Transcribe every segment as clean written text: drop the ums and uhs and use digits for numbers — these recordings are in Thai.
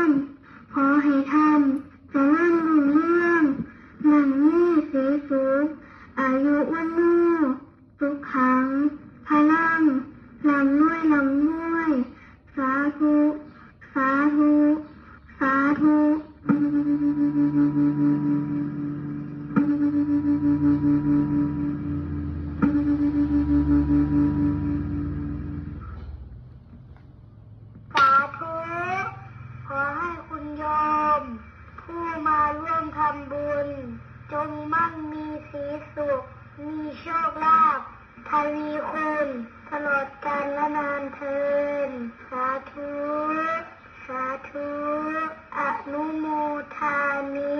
รขอให้ท่านเจริญรุ่งเรืองมั่งมีสีสุขอายุวันโนสุขขังพลังร่ำรวยสาธุสาธุสาธุสาธุขอให้คุณโยมผู้มาร่วมทำบุญจงมั่งมีสีสุขมีโชคลาภทวีคุณตลอดกาลและนานเทินสาธุสาธุอนุโมทามิ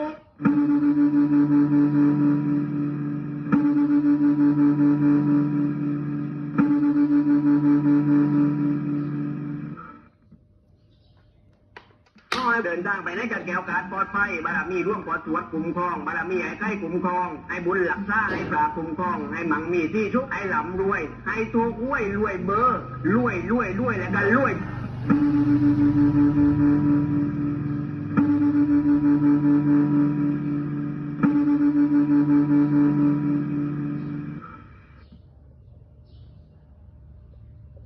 เดินทางไปในกันแก้วการปลอดภัยบารมีร่วมปอดสวดคุ้มครองบารมีให้ใกล้คุ้มครองให้บุญหลักษาให้ปราคุ้มครองให้มั่งมีที่ชุกให้หลำรวยให้ตัวกล้วยรวยเบอร์รวยแล้วก็รวย